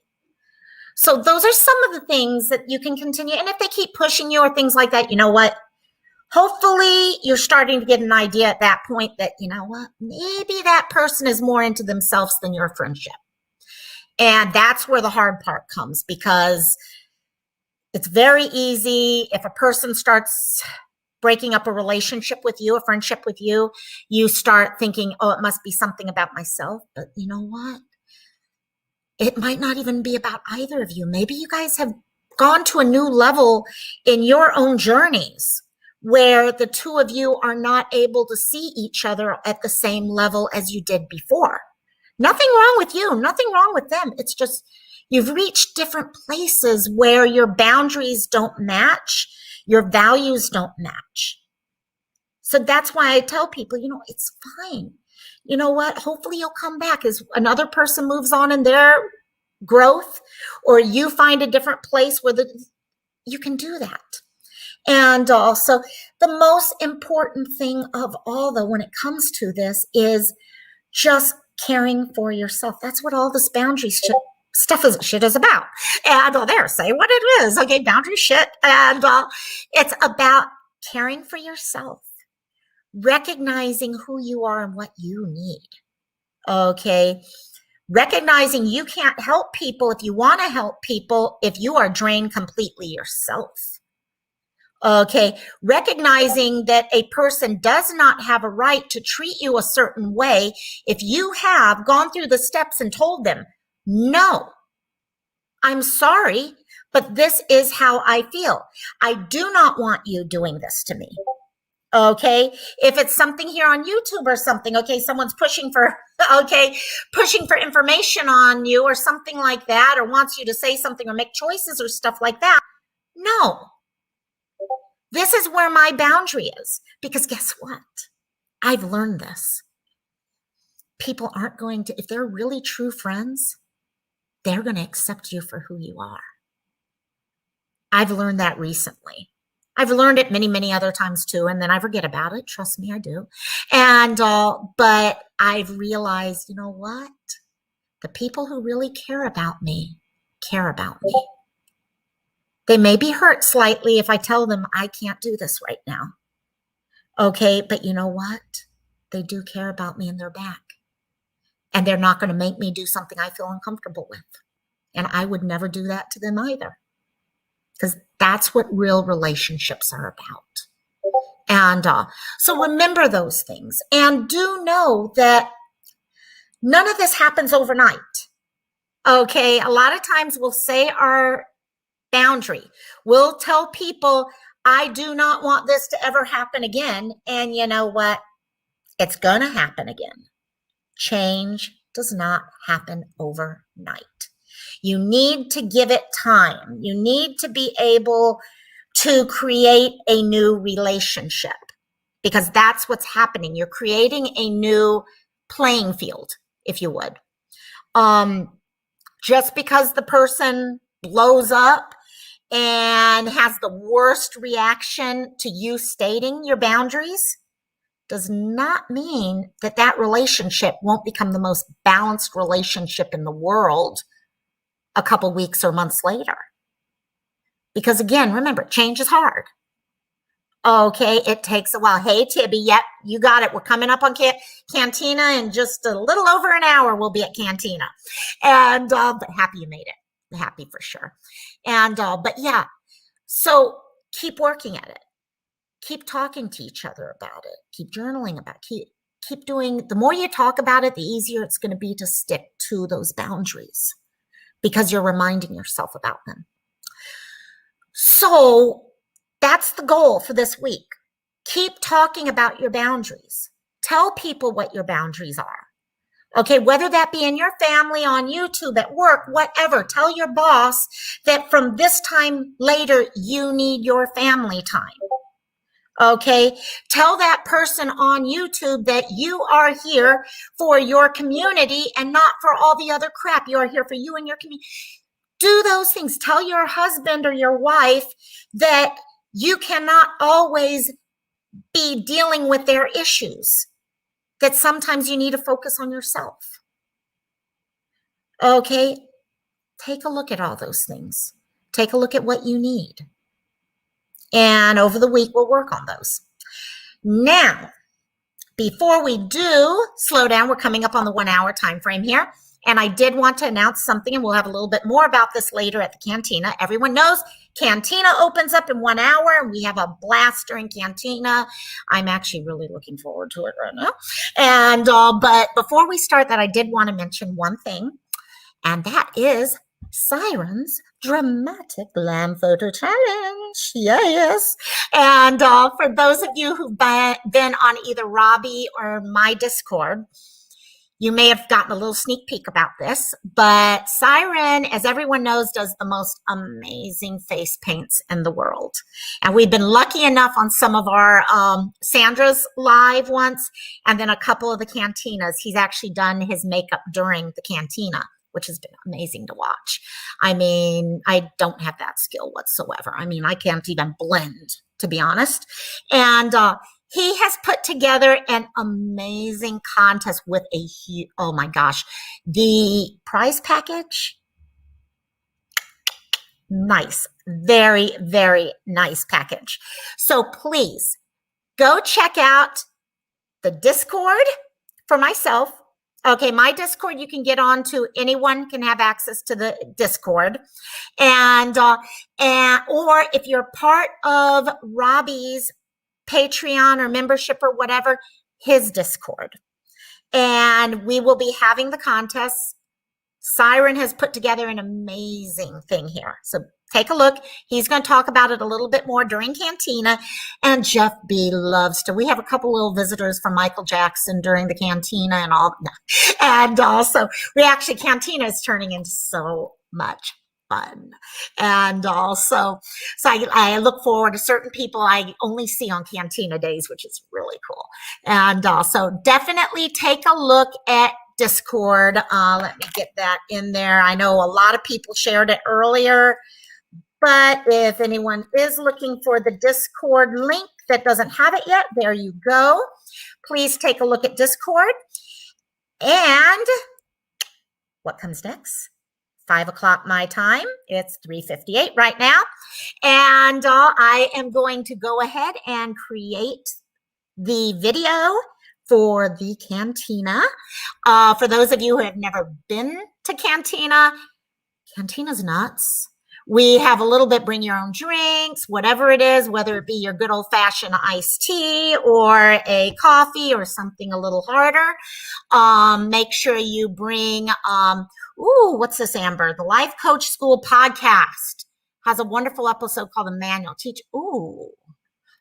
So those are some of the things that you can continue. And if they keep pushing you or things like that, you know what? Hopefully you're starting to get an idea at that point that, you know what, maybe that person is more into themselves than your friendship. And that's where the hard part comes, because it's very easy if a person starts breaking up a relationship with you, a friendship with you, you start thinking, oh, it must be something about myself. But you know what? It might not even be about either of you. Maybe you guys have gone to a new level in your own journeys where the two of you are not able to see each other at the same level as you did before. Nothing wrong with you, nothing wrong with them. It's just you've reached different places where your boundaries don't match, your values don't match. So that's why I tell people, you know, it's fine. You know what? Hopefully you'll come back as another person moves on in their growth, or you find a different place where you can do that. And also, the most important thing of all, though, when it comes to this is just caring for yourself. That's what all this boundary shit is about. And there, say what it is. Okay, boundary shit. And it's about caring for yourself, recognizing who you are and what you need. Okay, recognizing you can't help people if you want to help people if you are drained completely yourself. Okay, recognizing that a person does not have a right to treat you a certain way if you have gone through the steps and told them, no, I'm sorry, but this is how I feel. I do not want you doing this to me. Okay, if it's something here on YouTube or something, okay, someone's pushing for information on you or something like that, or wants you to say something or make choices or stuff like that. No. This is where my boundary is, because guess what? I've learned this. People aren't going to, if they're really true friends, they're going to accept you for who you are. I've learned that recently. I've learned it many, many other times too, and then I forget about it. Trust me, I do. And, but I've realized, you know what? The people who really care about me care about me. They may be hurt slightly if I tell them I can't do this right now. Okay, but you know what? They do care about me and they're back. And they're not going to make me do something I feel uncomfortable with. And I would never do that to them either. Because that's what real relationships are about. And so remember those things. And do know that none of this happens overnight. Okay, a lot of times we'll say our boundary. We'll tell people, I do not want this to ever happen again. And you know what? It's going to happen again. Change does not happen overnight. You need to give it time. You need to be able to create a new relationship, because that's what's happening. You're creating a new playing field, if you would. Just because the person blows up and has the worst reaction to you stating your boundaries does not mean that that relationship won't become the most balanced relationship in the world a couple weeks or months later. Because again, remember, change is hard. Okay, it takes a while. Hey, Tibby, yep, you got it. We're coming up on Cantina in just a little over an hour. We'll be at Cantina. And but happy you made it. Happy for sure. And but yeah, so keep working at it. Keep talking to each other about it. Keep journaling about it. Keep doing, the more you talk about it, the easier it's going to be to stick to those boundaries because you're reminding yourself about them. So that's the goal for this week. Keep talking about your boundaries. Tell people what your boundaries are. Okay, whether that be in your family, on YouTube, at work, whatever. Tell your boss that from this time later, you need your family time. Okay, tell that person on YouTube that you are here for your community and not for all the other crap. You are here for you and your community. Do those things. Tell your husband or your wife that you cannot always be dealing with their issues, that sometimes you need to focus on yourself. Okay, take a look at all those things. Take a look at what you need. And over the week, we'll work on those. Now, before we do slow down, we're coming up on the 1 hour time frame here. And I did want to announce something, and we'll have a little bit more about this later at the Cantina. Everyone knows Cantina opens up in 1 hour, and we have a blast during Cantina. I'm actually really looking forward to it right now. And but before we start that, I did want to mention one thing, and that is Siren's Dramatic Glam Photo Challenge. Yes. And for those of you who've been on either Robbie or my Discord, you may have gotten a little sneak peek about this, but Siren, as everyone knows, does the most amazing face paints in the world. And we've been lucky enough on some of our Sandra's live once, and then a couple of the Cantinas. He's actually done his makeup during the Cantina, which has been amazing to watch. I mean, I don't have that skill whatsoever. I mean, I can't even blend, to be honest. And he has put together an amazing contest with a huge, oh my gosh, the prize package, nice, very, very nice package. So please go check out the Discord for myself. Okay, my Discord, you can get on to, anyone can have access to the Discord. And or if you're part of Robbie's Patreon or membership or whatever, his Discord. And we will be having the contests. Siren has put together an amazing thing here. So take a look. He's going to talk about it a little bit more during Cantina. And Jeff B loves to. We have a couple little visitors from Michael Jackson during the Cantina and all that. And also, Cantina is turning into so much fun. And also, so I look forward to certain people I only see on Cantina days, which is really cool. And so definitely take a look at Discord. Let me get that in there. I know a lot of people shared it earlier, but if anyone is looking for the Discord link that doesn't have it yet, there you go. Please take a look at Discord. And what comes next? 5 o'clock my time. It's 3:58 right now. And I am going to go ahead and create the video for the Cantina. For those of you who have never been to Cantina, Cantina's nuts. We have a little bit, bring your own drinks, whatever it is, whether it be your good old-fashioned iced tea or a coffee or something a little harder. Make sure you bring, what's this, Amber? The Life Coach School podcast has a wonderful episode called The Manual.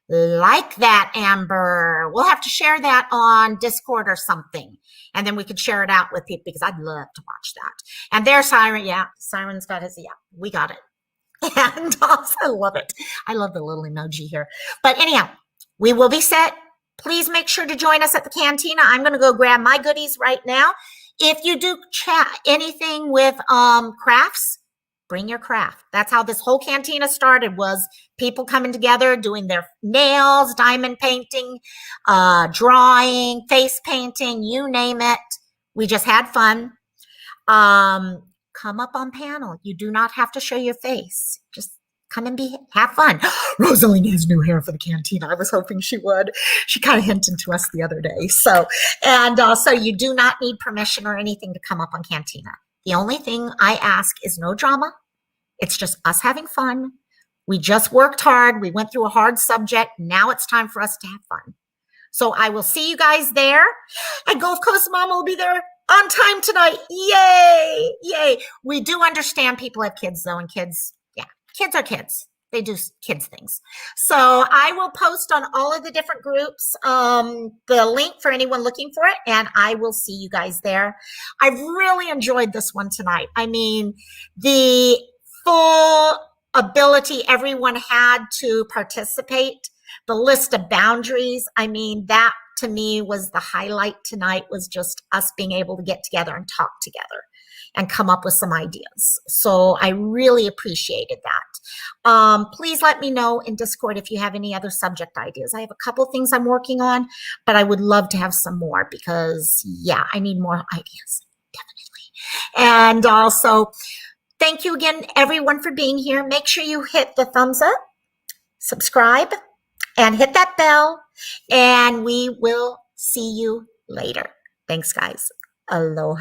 Like that, Amber. We'll have to share that on Discord or something. And then we could share it out with people because I'd love to watch that. And there's Siren. Yeah, Siren's got his, yeah, we got it. And also, I love it. I love the little emoji here. But anyhow, we will be set. Please make sure to join us at the Cantina. I'm going to go grab my goodies right now. If you do chat anything with crafts, bring your craft. That's how this whole Cantina started, was people coming together, doing their nails, diamond painting, drawing, face painting, you name it. We just had fun. Come up on panel. You do not have to show your face. Just come and have fun. Rosaline has new hair for the cantina. I was hoping she would. She kind of hinted to us the other day. So you do not need permission or anything to come up on Cantina. The only thing I ask is no drama. It's just us having fun. We just worked hard. We went through a hard subject. Now it's time for us to have fun. So I will see you guys there. And Gulf Coast Mama will be there on time tonight. Yay! Yay! We do understand people have kids, though, and kids are kids. They do kids things. So I will post on all of the different groups the link for anyone looking for it, and I will see you guys there. I've really enjoyed this one tonight. I mean, the full ability everyone had to participate, the list of boundaries. I mean, that to me was the highlight tonight, was just us being able to get together and talk together and come up with some ideas. So I really appreciated that. Please let me know in Discord if you have any other subject ideas. I have a couple of things I'm working on, but I would love to have some more because, yeah, I need more ideas, definitely. And also, thank you again, everyone, for being here. Make sure you hit the thumbs up, subscribe, and hit that bell, and we will see you later. Thanks, guys. Aloha.